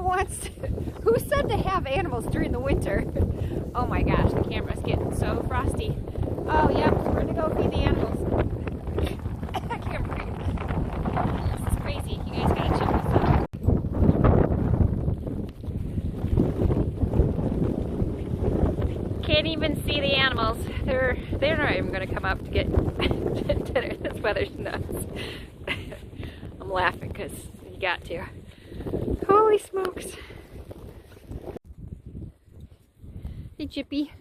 wants to, who said to have animals during the winter? Oh my gosh, the camera's getting so frosty. Oh yep, we're gonna go feed the animals. I can't breathe. This is crazy. You guys gotta check this out. Can't even see the animals. They're not even gonna come up to get dinner. This weather's nuts. I'm laughing because you got to. Holy smokes. Hey, Chippy.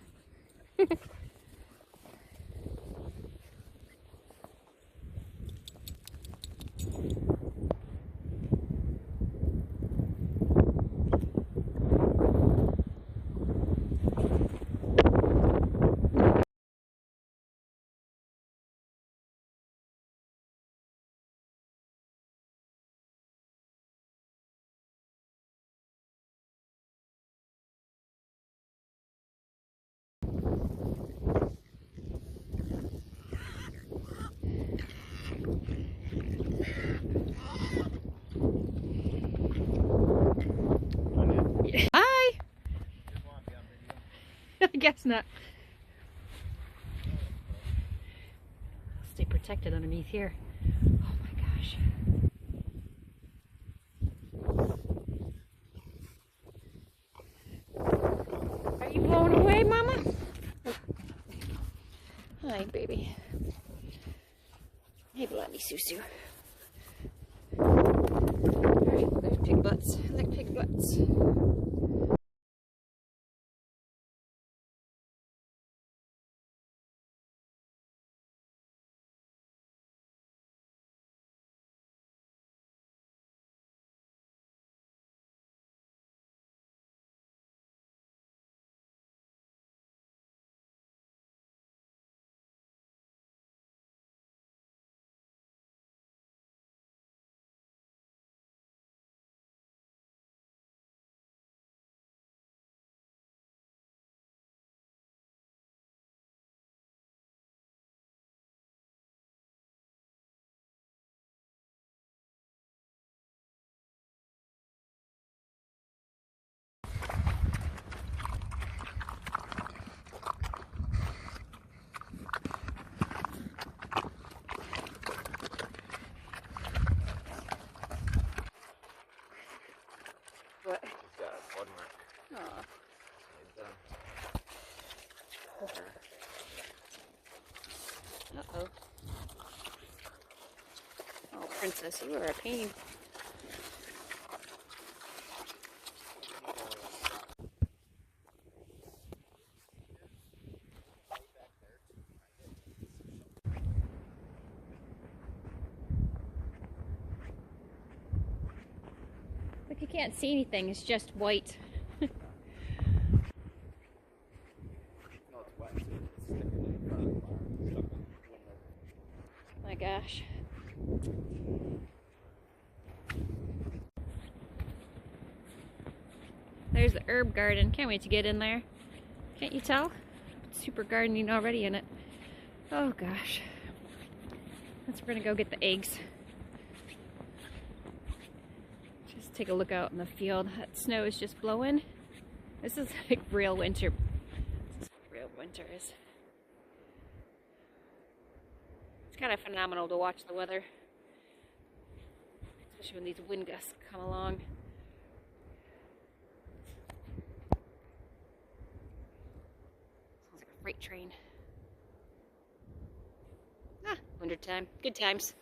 Hi. I guess not. Stay protected underneath here. Oh my gosh. Are you blown away, Mama? Hi, baby. Hey, bloody Susu. Alright, there's pig butts. I like pig butts. What? It's got a blood mark. Aw. Uh-oh. Oh, Princess, you are a pain. Look, you can't see anything. It's just white. No, it's wet. It's sticking in front of the bar. My gosh. There's the herb garden. Can't wait to get in there. Can't you tell? Super gardening already in it. Oh gosh. Let's we're gonna go get the eggs. Just take a look out in the field. That snow is just blowing. This is like real winter. This is what real winter is. It's kind of phenomenal to watch the weather. Especially when these wind gusts come along. Sounds like a freight train. Ah, winter time. Good times.